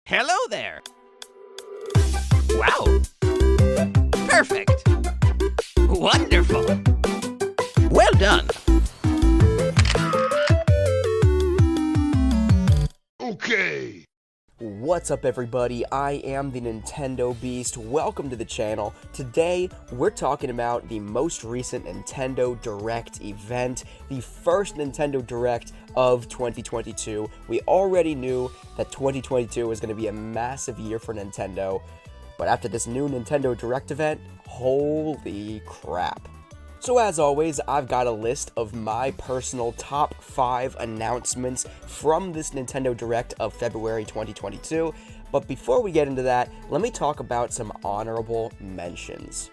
Hello there! Wow! Perfect! Wonderful! Well done! Okay! What's up everybody, I am the Nintendo Beast. Welcome to the channel. Today, we're talking about the most recent Nintendo Direct event, the first Nintendo Direct of 2022. We already knew that 2022 was going to be a massive year for Nintendo, but after this new Nintendo Direct event, holy crap. So as always, I've got a list of my personal top 5 announcements from this Nintendo Direct of February 2022. But before we get into that, let me talk about some honorable mentions.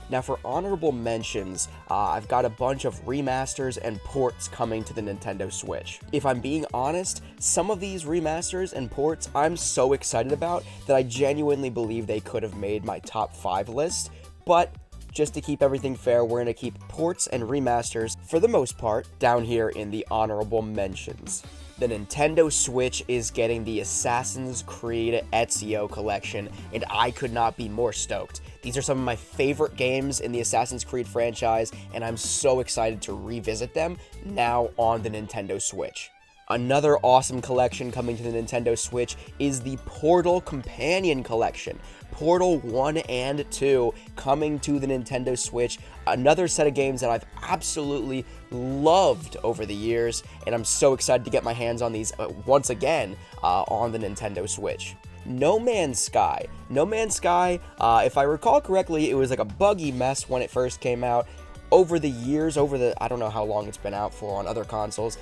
Now for honorable mentions, I've got a bunch of remasters and ports coming to the Nintendo Switch. If I'm being honest, some of these remasters and ports I'm so excited about that I genuinely believe they could have made my top 5 list, but just to keep everything fair, we're going to keep ports and remasters, for the most part, down here in the honorable mentions. The Nintendo Switch is getting the Assassin's Creed Ezio collection, and I could not be more stoked. These are some of my favorite games in the Assassin's Creed franchise, and I'm so excited to revisit them now on the Nintendo Switch. Another awesome collection coming to the Nintendo Switch is the Portal Companion Collection. Portal 1 and 2 coming to the Nintendo Switch. Another set of games that I've absolutely loved over the years, and I'm so excited to get my hands on these once again on the Nintendo Switch. No Man's Sky. No Man's Sky, if I recall correctly, it was like a buggy mess when it first came out. Over the years, I don't know how long it's been out for on other consoles,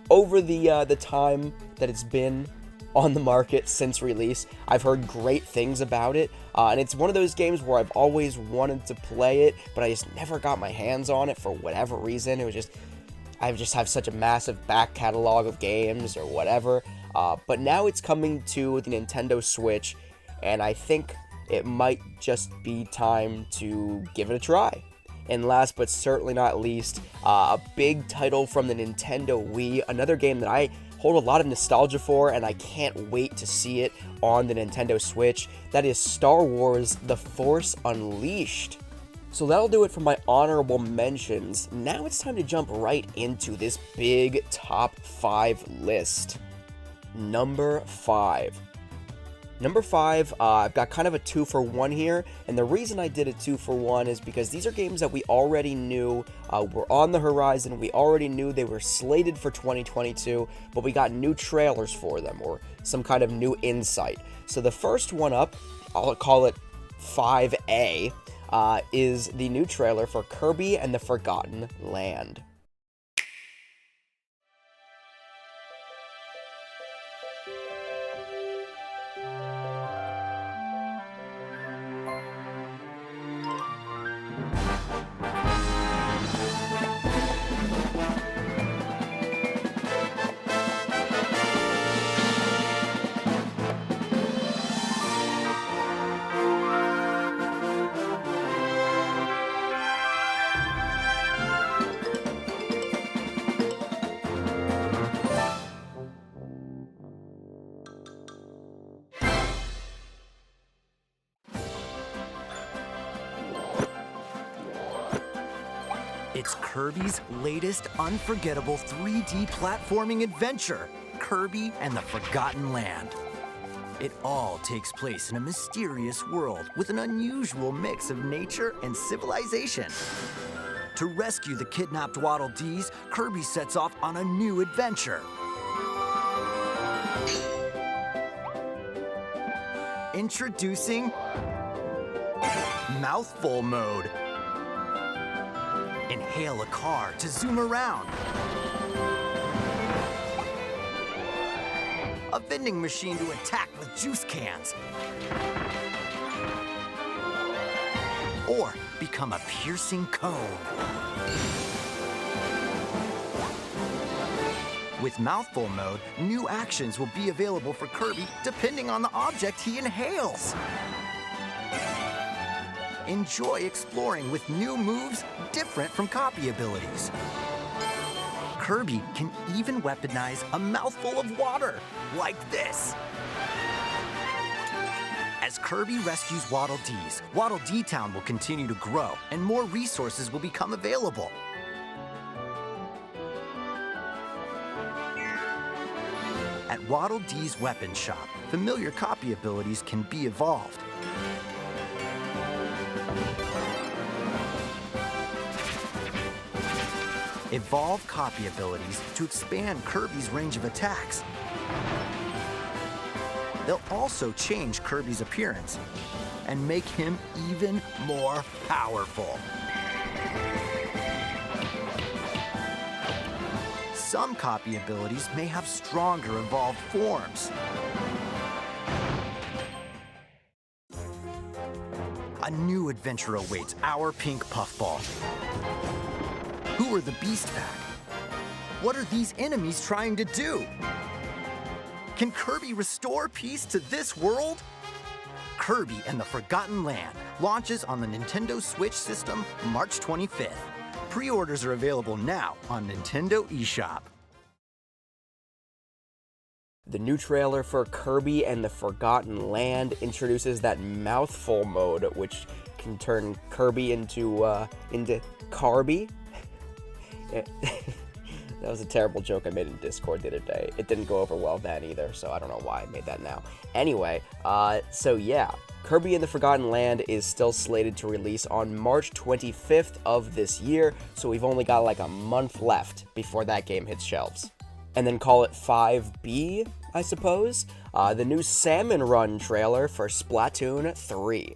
over the time that it's been on the market since release, I've heard great things about it, and it's one of those games where I've always wanted to play it, but I just never got my hands on it for whatever reason. I just have such a massive back catalog of games or whatever, but now it's coming to the Nintendo Switch, and I think it might just be time to give it a try. And last but certainly not least, a big title from the Nintendo Wii, another game that I hold a lot of nostalgia for, and I can't wait to see it on the Nintendo Switch. That is Star Wars: The Force Unleashed. So that'll do it for my honorable mentions. Now it's time to jump right into this big top 5 list. Number 5. Number 5, I've got kind of a 2-for-1 here, and the reason I did a 2-for-1 is because these are games that we already knew were on the horizon. We already knew they were slated for 2022, but we got new trailers for them, or some kind of new insight. So the first one up, I'll call it 5A, is the new trailer for Kirby and the Forgotten Land. It's Kirby's latest unforgettable 3D platforming adventure, Kirby and the Forgotten Land. It all takes place in a mysterious world with an unusual mix of nature and civilization. To rescue the kidnapped Waddle Dees, Kirby sets off on a new adventure. Introducing Mouthful Mode. Inhale a car to zoom around. A vending machine to attack with juice cans. Or become a piercing cone. With Mouthful Mode, new actions will be available for Kirby depending on the object he inhales. Enjoy exploring with new moves different from copy abilities. Kirby can even weaponize a mouthful of water, like this. As Kirby rescues Waddle Dees, Waddle Dee Town will continue to grow, and more resources will become available. At Waddle Dee's weapon shop, familiar copy abilities can be evolved. Evolve copy abilities to expand Kirby's range of attacks. They'll also change Kirby's appearance and make him even more powerful. Some copy abilities may have stronger evolved forms. A new adventure awaits our pink puffball. Who are the Beast Pack? What are these enemies trying to do? Can Kirby restore peace to this world? Kirby and the Forgotten Land launches on the Nintendo Switch system March 25th. Pre-orders are available now on Nintendo eShop. The new trailer for Kirby and the Forgotten Land introduces that mouthful mode, which can turn Kirby into Carby. That was a terrible joke I made in Discord the other day. It didn't go over well then either, so I don't know why I made that now. Anyway, so yeah, Kirby and the Forgotten Land is still slated to release on March 25th of this year, so we've only got like a month left before that game hits shelves. And then call it 5B, I suppose. The new Salmon Run trailer for Splatoon 3.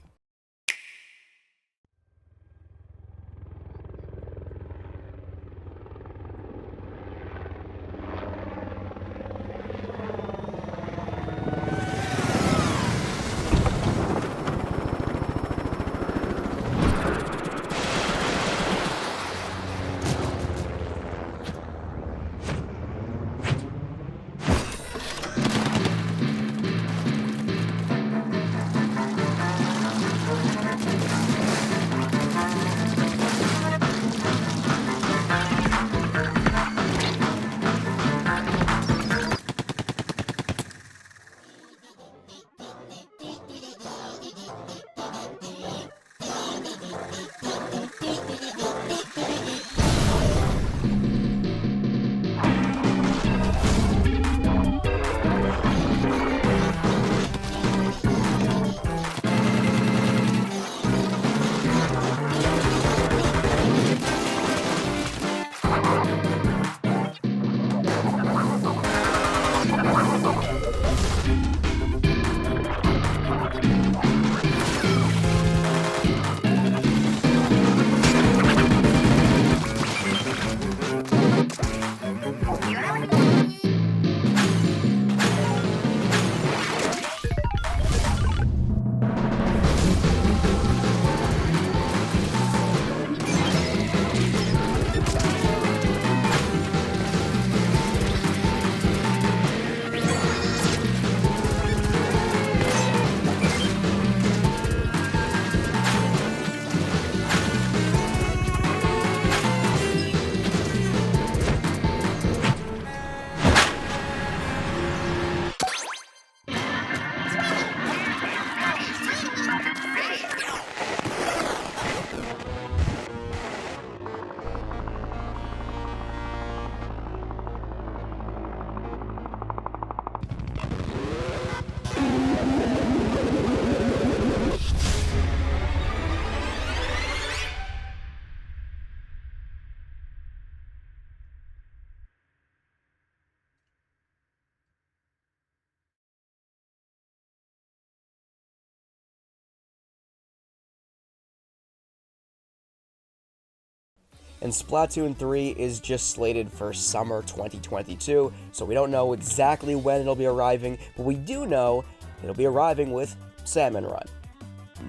And Splatoon 3 is just slated for summer 2022, so we don't know exactly when it'll be arriving, but we do know it'll be arriving with Salmon Run.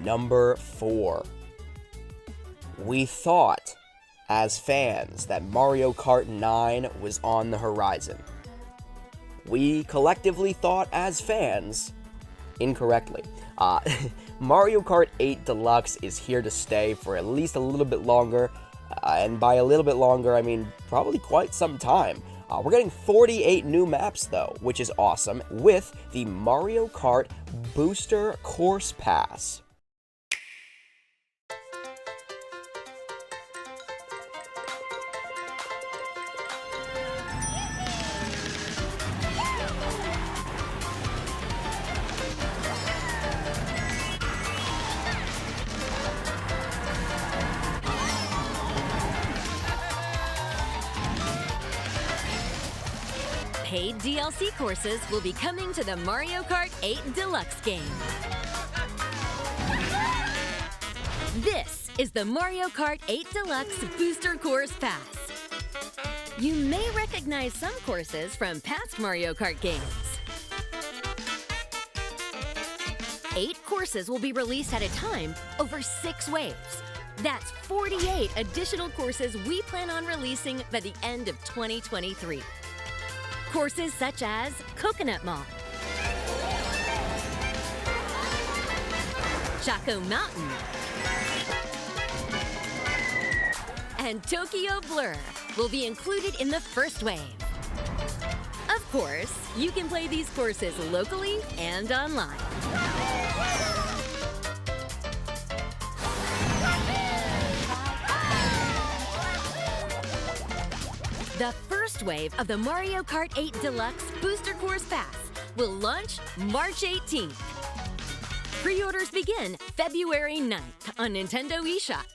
Number 4. We thought, as fans, that Mario Kart 9 was on the horizon. We collectively thought, as fans, incorrectly. Mario Kart 8 Deluxe is here to stay for at least a little bit longer. And by a little bit longer, I mean probably quite some time. We're getting 48 new maps, though, which is awesome, with the Mario Kart Booster Course Pass. Paid DLC courses will be coming to the Mario Kart 8 Deluxe game. This is the Mario Kart 8 Deluxe Booster Course Pass. You may recognize some courses from past Mario Kart games. 8 courses will be released at a time over 6 waves. That's 48 additional courses we plan on releasing by the end of 2023. Courses such as Coconut Mall, Choco Mountain, and Tokyo Blur will be included in the first wave. Of course, you can play these courses locally and online. The first wave of the Mario Kart 8 Deluxe Booster Course Pass will launch March 18th. Pre-orders begin February 9th on Nintendo eShop.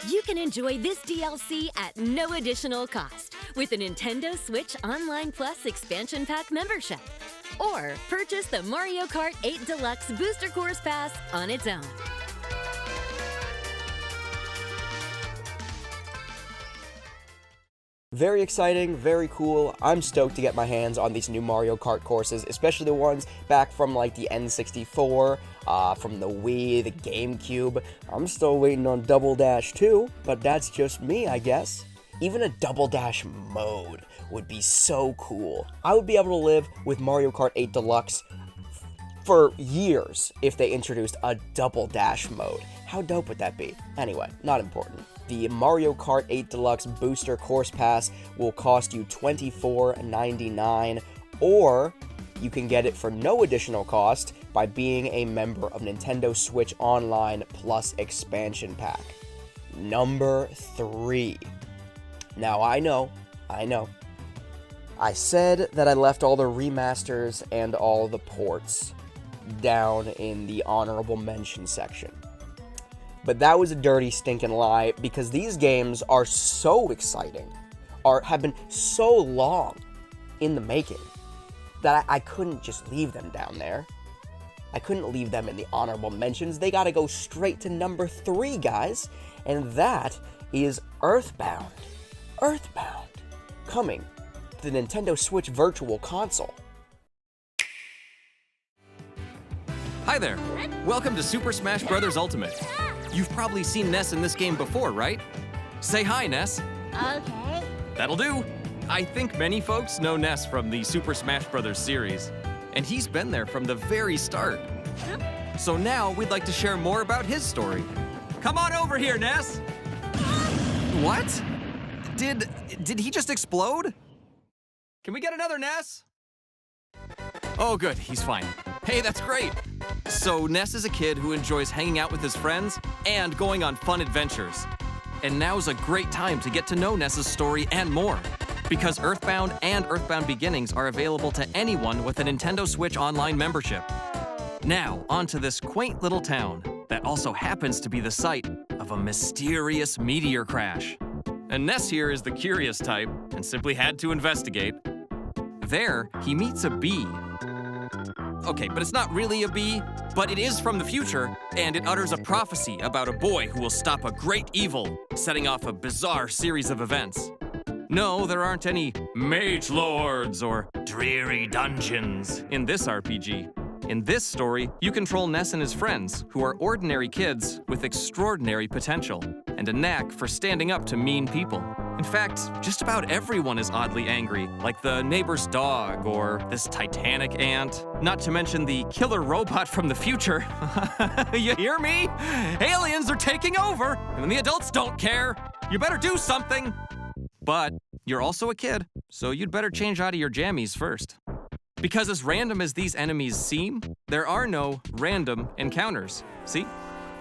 You can enjoy this DLC at no additional cost with a Nintendo Switch Online Plus Expansion Pack membership, or purchase the Mario Kart 8 Deluxe Booster Course Pass on its own. Very exciting, very cool. I'm stoked to get my hands on these new Mario Kart courses, especially the ones back from like the N64, from the Wii, the GameCube. I'm still waiting on Double Dash 2, but that's just me, I guess. Even a Double Dash mode would be so cool. I would be able to live with Mario Kart 8 Deluxe for years if they introduced a Double Dash mode. How dope would that be? Anyway, not important. The Mario Kart 8 Deluxe Booster Course Pass will cost you $24.99, or you can get it for no additional cost by being a member of Nintendo Switch Online Plus Expansion Pack. Number 3. Now, I know. I said that I left all the remasters and all the ports down in the honorable mention section. But that was a dirty, stinking lie, because these games are so exciting, have been so long in the making, that I couldn't just leave them down there. I couldn't leave them in the honorable mentions. They gotta go straight to number 3, guys. And that is Earthbound. Earthbound. Coming to the Nintendo Switch Virtual Console. Hi there. Welcome to Super Smash Bros. Ultimate. You've probably seen Ness in this game before, right? Say hi, Ness. Okay. That'll do. I think many folks know Ness from the Super Smash Bros. Series, and he's been there from the very start. So now we'd like to share more about his story. Come on over here, Ness. What? Did he just explode? Can we get another Ness? Oh, good, he's fine. Hey, that's great. So Ness is a kid who enjoys hanging out with his friends and going on fun adventures. And now's a great time to get to know Ness's story and more, because Earthbound and Earthbound Beginnings are available to anyone with a Nintendo Switch Online membership. Now, onto this quaint little town that also happens to be the site of a mysterious meteor crash. And Ness here is the curious type and simply had to investigate. There, he meets a bee. Okay, but it's not really a bee, but it is from the future, and it utters a prophecy about a boy who will stop a great evil, setting off a bizarre series of events. No, there aren't any mage lords or dreary dungeons in this RPG. In this story, you control Ness and his friends, who are ordinary kids with extraordinary potential and a knack for standing up to mean people. In fact, just about everyone is oddly angry, like the neighbor's dog or this Titanic ant. Not to mention the killer robot from the future. You hear me? Aliens are taking over, and the adults don't care. You better do something. But you're also a kid, so you'd better change out of your jammies first. Because as random as these enemies seem, there are no random encounters. See?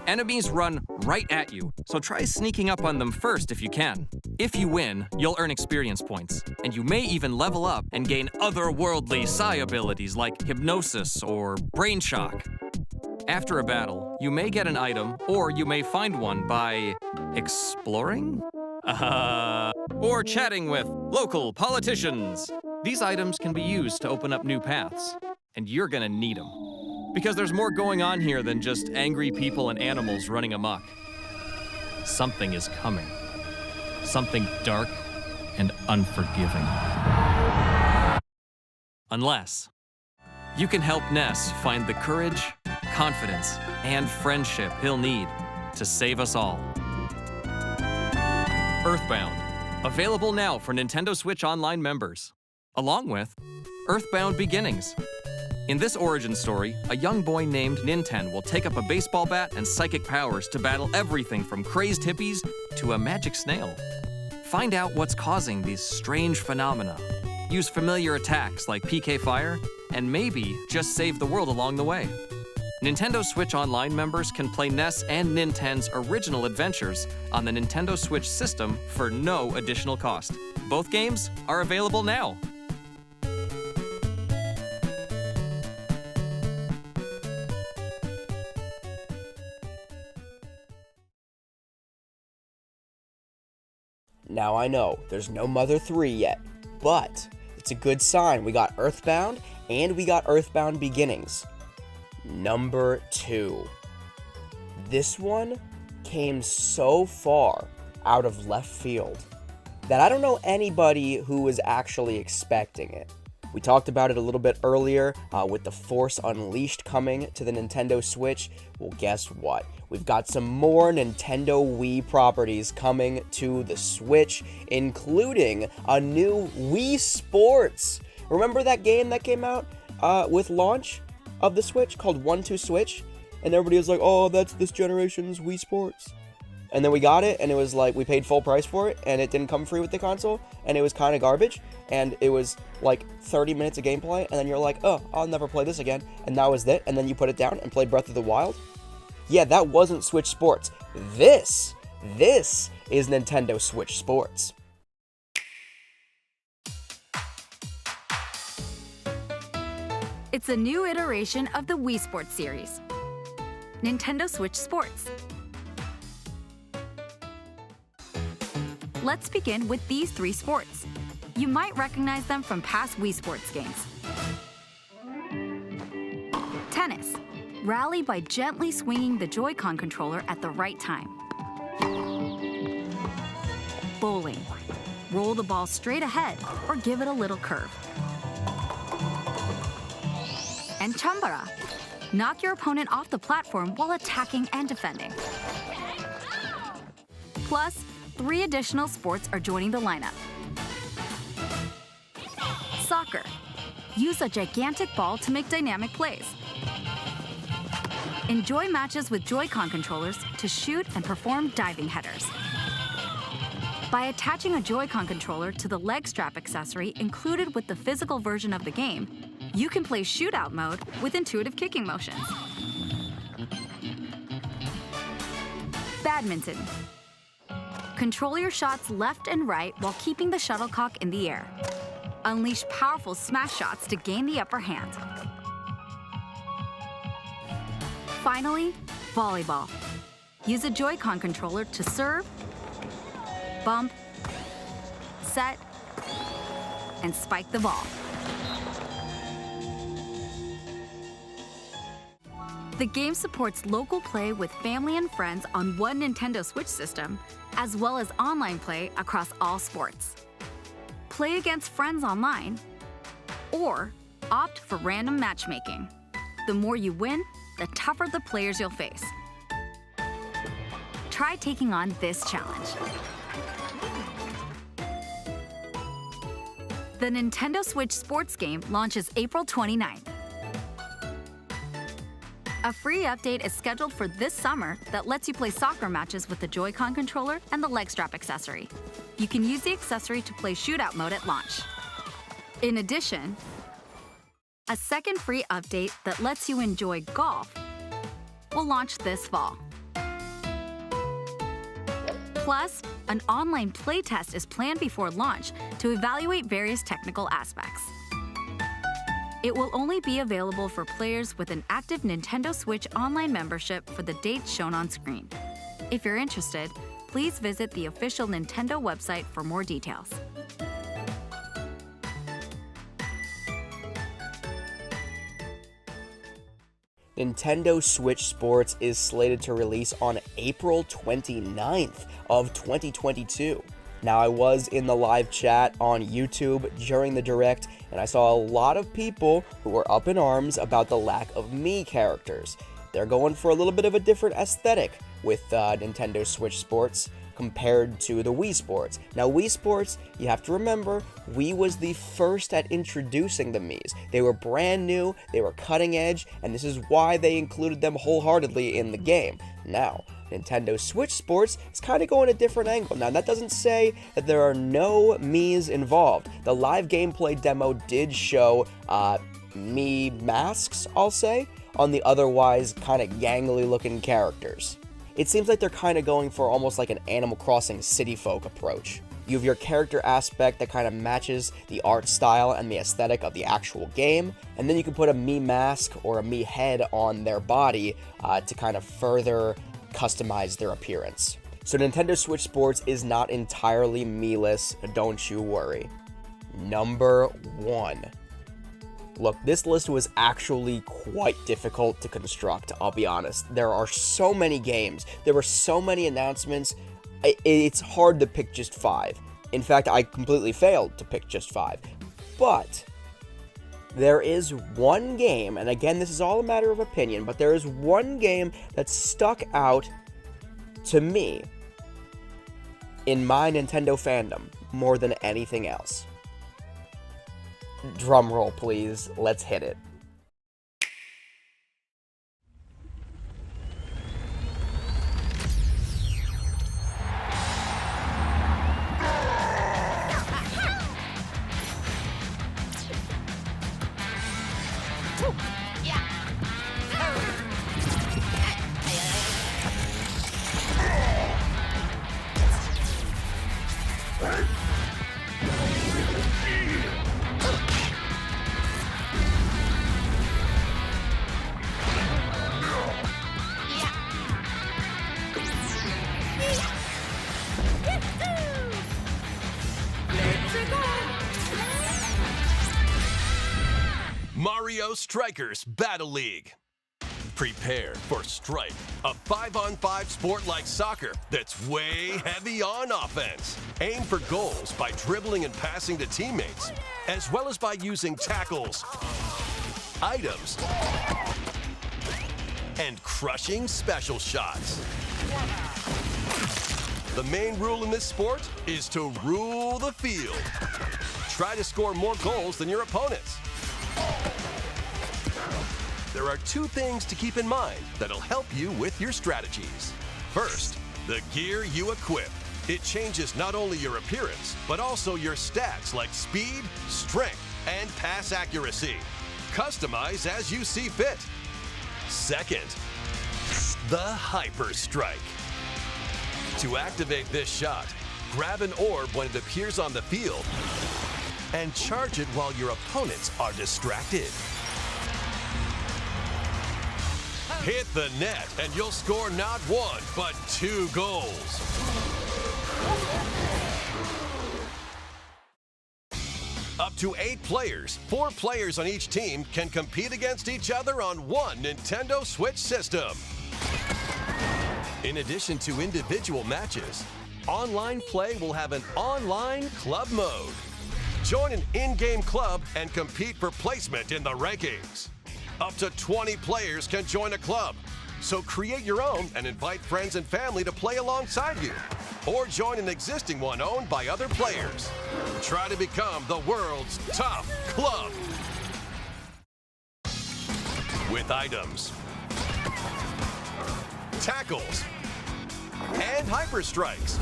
Enemies run right at you, so try sneaking up on them first if you can. If you win, you'll earn experience points, and you may even level up and gain otherworldly psi abilities like hypnosis or brain shock. After a battle, you may get an item, or you may find one by exploring? Or chatting with local politicians. These items can be used to open up new paths, and you're gonna need them. Because there's more going on here than just angry people and animals running amok. Something is coming. Something dark and unforgiving. Unless you can help Ness find the courage, confidence, and friendship he'll need to save us all. Earthbound, available now for Nintendo Switch Online members, along with Earthbound Beginnings. In this origin story, a young boy named Ninten will take up a baseball bat and psychic powers to battle everything from crazed hippies to a magic snail. Find out what's causing these strange phenomena. Use familiar attacks like PK Fire, and maybe just save the world along the way. Nintendo Switch Online members can play Ness and Ninten's original adventures on the Nintendo Switch system for no additional cost. Both games are available now. Now I know, there's no Mother 3 yet, but it's a good sign. We got Earthbound, and we got Earthbound Beginnings. Number 2. This one came so far out of left field that I don't know anybody who was actually expecting it. We talked about it a little bit earlier with the Force Unleashed coming to the Nintendo Switch. Well, guess what? We've got some more Nintendo Wii properties coming to the Switch, including a new Wii Sports. Remember that game that came out with launch of the Switch called 1-2 Switch? And everybody was like, oh, that's this generation's Wii Sports. And then we got it, and it was like, we paid full price for it, and it didn't come free with the console, and it was kind of garbage, and it was like 30 minutes of gameplay, and then you're like, oh, I'll never play this again, and that was it, and then you put it down and played Breath of the Wild. Yeah, that wasn't Switch Sports. This is Nintendo Switch Sports. It's a new iteration of the Wii Sports series. Nintendo Switch Sports. Let's begin with these 3 sports. You might recognize them from past Wii Sports games. Tennis. Rally by gently swinging the Joy-Con controller at the right time. Bowling. Roll the ball straight ahead or give it a little curve. And Chambara. Knock your opponent off the platform while attacking and defending. Plus, 3 additional sports are joining the lineup. Soccer. Use a gigantic ball to make dynamic plays. Enjoy matches with Joy-Con controllers to shoot and perform diving headers. By attaching a Joy-Con controller to the leg strap accessory included with the physical version of the game, you can play shootout mode with intuitive kicking motions. Badminton. Control your shots left and right while keeping the shuttlecock in the air. Unleash powerful smash shots to gain the upper hand. Finally, volleyball. Use a Joy-Con controller to serve, bump, set, and spike the ball. The game supports local play with family and friends on one Nintendo Switch system, as well as online play across all sports. Play against friends online, or opt for random matchmaking. The more you win, the tougher the players you'll face. Try taking on this challenge. The Nintendo Switch sports game launches April 29th. A free update is scheduled for this summer that lets you play soccer matches with the Joy-Con controller and the leg strap accessory. You can use the accessory to play shootout mode at launch. In addition, a second free update that lets you enjoy golf will launch this fall. Plus, an online playtest is planned before launch to evaluate various technical aspects. It will only be available for players with an active Nintendo Switch Online membership for the dates shown on screen. If you're interested, please visit the official Nintendo website for more details. Nintendo Switch Sports is slated to release on April 29th of 2022. Now, I was in the live chat on YouTube during the Direct, and I saw a lot of people who were up in arms about the lack of Mii characters. They're going for a little bit of a different aesthetic with Nintendo Switch Sports compared to the Wii Sports. Now, Wii Sports, you have to remember, Wii was the first at introducing the Miis. They were brand new, they were cutting edge, and this is why they included them wholeheartedly in the game. Now, Nintendo Switch Sports is kind of going a different angle. Now, that doesn't say that there are no Miis involved. The live gameplay demo did show Mii masks, I'll say, on the otherwise kind of gangly looking characters. It seems like they're kind of going for almost like an Animal Crossing City Folk approach. You have your character aspect that kind of matches the art style and the aesthetic of the actual game, and then you can put a Mii mask or a Mii head on their body to kind of further customize their appearance. So Nintendo Switch Sports is not entirely Mii-less, don't you worry. Number 1. Look, this list was actually quite difficult to construct, I'll be honest. There are so many games, there were so many announcements, it's hard to pick just 5. In fact, I completely failed to pick just 5. But there is one game, and again, this is all a matter of opinion, but there is one game that stuck out to me in my Nintendo fandom more than anything else. Drum roll, please. Let's hit it. Mario Strikers Battle League. Prepare for Strike, a 5-on-5 sport like soccer that's way heavy on offense. Aim for goals by dribbling and passing to teammates, as well as by using tackles, items, and crushing special shots. The main rule in this sport is to rule the field. Try to score more goals than your opponents. There are 2 things to keep in mind that'll help you with your strategies. First, the gear you equip. It changes not only your appearance, but also your stats like speed, strength, and pass accuracy. Customize as you see fit. Second, the Hyper Strike. To activate this shot, grab an orb when it appears on the field and charge it while your opponents are distracted. Hit the net and you'll score not 1, but 2 goals. Up to 8 players, 4 players on each team can compete against each other on one Nintendo Switch system. In addition to individual matches, online play will have an online club mode. Join an in-game club and compete for placement in the rankings. Up to 20 players can join a club, so create your own and invite friends and family to play alongside you. or join an existing one owned by other players. Try to become the world's top club. With items, tackles, and hyper strikes,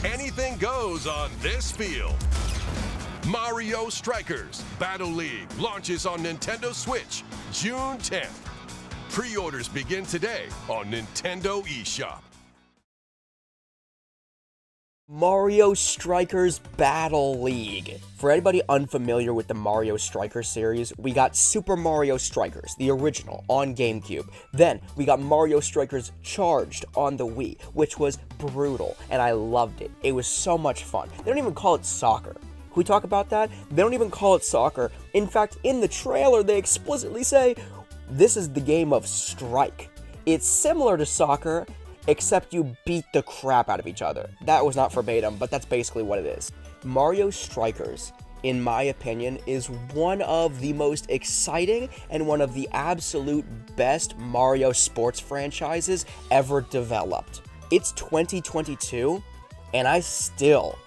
anything goes on this field. Mario Strikers Battle League launches on Nintendo Switch June 10th. Pre-orders begin today on Nintendo eShop. Mario Strikers Battle League. For anybody unfamiliar with the Mario Strikers series, we got Super Mario Strikers, the original, on GameCube. Then, we got Mario Strikers Charged on the Wii, which was brutal, and I loved it. It was so much fun. They don't even call it soccer. Can we talk about that? They don't even call it soccer. In fact, in the trailer, they explicitly say, this is the game of strike. It's similar to soccer, except you beat the crap out of each other. That was not verbatim, but that's basically what it is. Mario Strikers, in my opinion, is one of the most exciting and one of the absolute best Mario sports franchises ever developed. It's 2022, and I still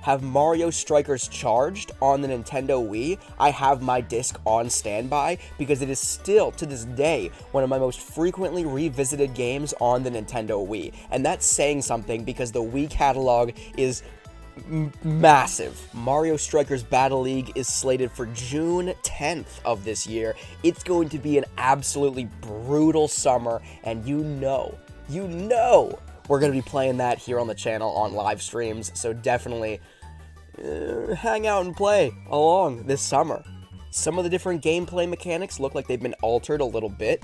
have Mario Strikers Charged on the Nintendo Wii. I have my disc on standby because it is still, to this day, one of my most frequently revisited games on the Nintendo Wii. And that's saying something because the Wii catalog is massive. Mario Strikers Battle League is slated for June 10th of this year. It's going to be an absolutely brutal summer, and you know, we're going to be playing that here on the channel on live streams, so definitely hang out and play along this summer. Some of the different gameplay mechanics look like they've been altered a little bit.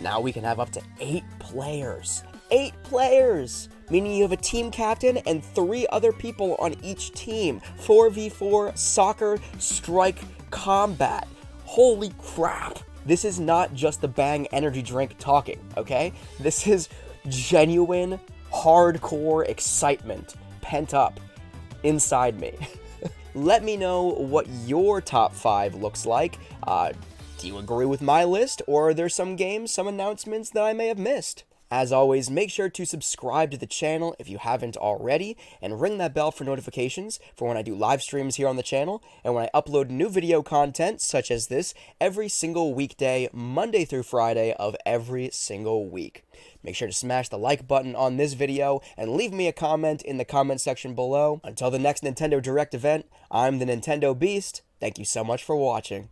Now we can have up to 8 players. 8 players! Meaning you have a team captain and 3 other people on each team. 4v4 soccer strike combat. Holy crap! This is not just the Bang energy drink talking, okay? This is genuine, hardcore excitement pent up inside me. Let me know what your top 5 looks like. Do you agree with my list, or are there some games, some announcements that I may have missed? As always, make sure to subscribe to the channel if you haven't already, and ring that bell for notifications for when I do live streams here on the channel, and when I upload new video content such as this every single weekday, Monday through Friday of every single week. Make sure to smash the like button on this video, and leave me a comment in the comment section below. Until the next Nintendo Direct event, I'm the Nintendo Beast. Thank you so much for watching.